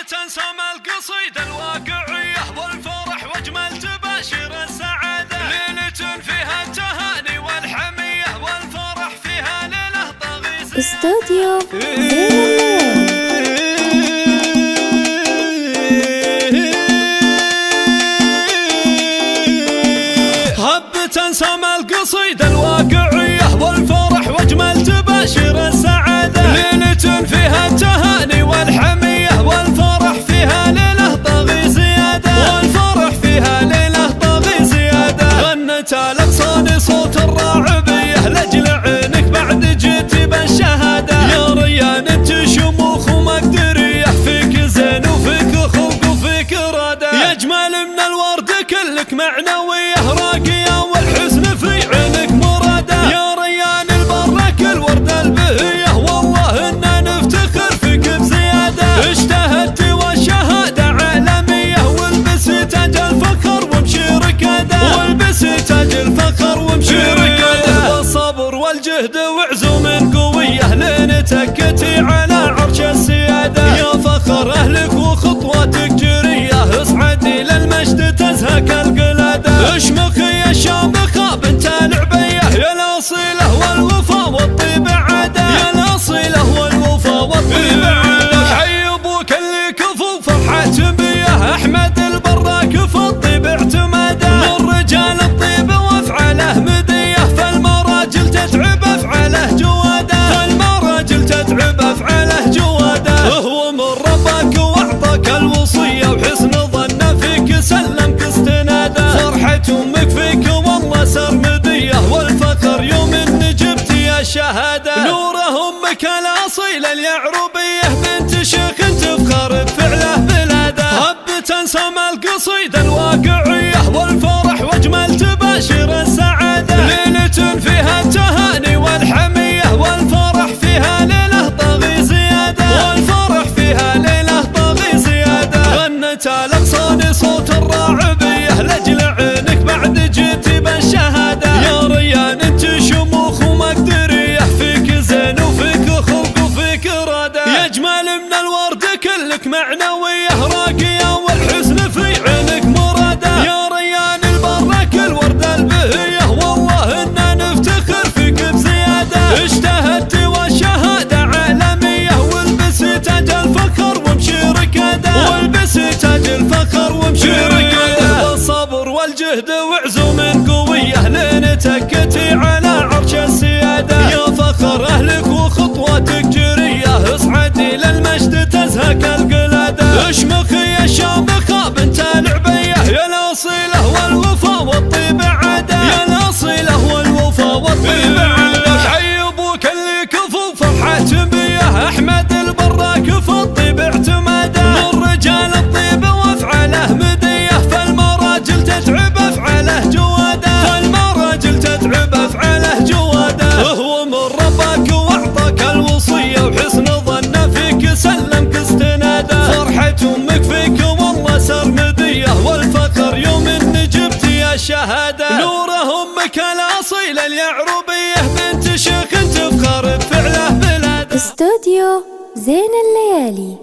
تنسم القصيدة الواقعية والفرح واجمل تباشر السعادة، ليلة فيها التهاني والحمية والفرح فيها ليلة طاغي زيادة. استوديو تنسم القصيدة الواقعية والفرح واجمل تباشر السعادة، ليلة فيها التهاني والحمية والفرح فيها ليلة طاغي زيادة، والفرح فيها ليلة طاغي زيادة. غنت الأغصان صوت الراعبية لأجل عينك بعد جيتي بالشهادة، يا ريان انت شموخ ومقدرية، فيك زين وفيك خلق وفيك إرادة، يا أجمل من الورد كلك معنوية راقية والحزن في عينك مرادة، يا ريان البرك الورد البهية والله إننا نفتخر فيك بزيادة. اجتهدت والشهادة عالمية والبسي تاج الفخر وامشي ركادة، والبسي تاج الفخر وامشي ركادة. والصبر والجهد وعزوم قوية لين تكتي على عرش السيادة، يا فخر أهلك وخطواتك جرية اصعدي للمجد تزهك القلادة. اشمخي يا الشامخة بنت العبية، يا الأصيلة والوفا والطيب عادة، يا الأصيلة والوفا والطيب عادة. حي أبوك اللي كفو فرحة بيه، أحمد البراك في الطيب اعتماده، من رجال الطيب وافعاله مدية، فالمراجل تتعب افعاله جوادة، فالمراجل تتعب افعاله جوادة. هو من ربك واعطاك الوصية وحسن ظن فيك سلمك استناده، فرحة امك فيك والله سرمدية والفخر يوم ان جبتي الشهادة. نوره امك الاصيلة اليعربية بنت شيخ تفخر بفعله بلاده، هب تنسم القصيدة الواقعية والفرح واجمل تباشر السعادة، ليلة فيها التهاني والحمية والفرح فيها ليلة طاغي زيادة، والفرح فيها ليلة طاغي زيادة. غنت الأغصان صوت الراعبية لأجل عينك بعد جيتي بالشهادة، يا ريان انت شموخ ومقدرية، فيك زين وفيك خلق وفيك إرادة، يا أجمل من الورد كلك معنوية راقية والحزن في عينك مرادة، يا ريان البرك الورد البهية والله إننا نفتخر فيك بزيادة. اجتهدت والشهادة عالمية والبسي تاج الفخر وامشي ركادة، والبسي تاج الفخر وامشي ركادة. والصبر والجهد وعزوم قوية لين تكتي على عرش السيادة، يا فخر أهلك وخطواتك جرية اصعدي للمجد تزهك القلادة. اشمخي يا الشامخة بنت العبية، يا الأصيلة والوفا والطيب عادة، يا الأصيلة والوفا والطيب عادة. حي أبوك اللي كفو فرحة بيه، أحمد البراك في الطيب اعتماده، من رجال الطيب وافعاله مدية، فالمراجل تتعب افعاله جوادة، فالمراجل تتعب افعاله جوادة. هو من ربك واعطاك الوصية وحسن ظن فيك سلمك استناده، فرحة امك فيك والله سرمدية والفخر يوم ان جبتي الشهادة. نوره امك الاصيلة اليعربية بنت شيخ تفخر بفعله بلاده. استوديو زين الليالي.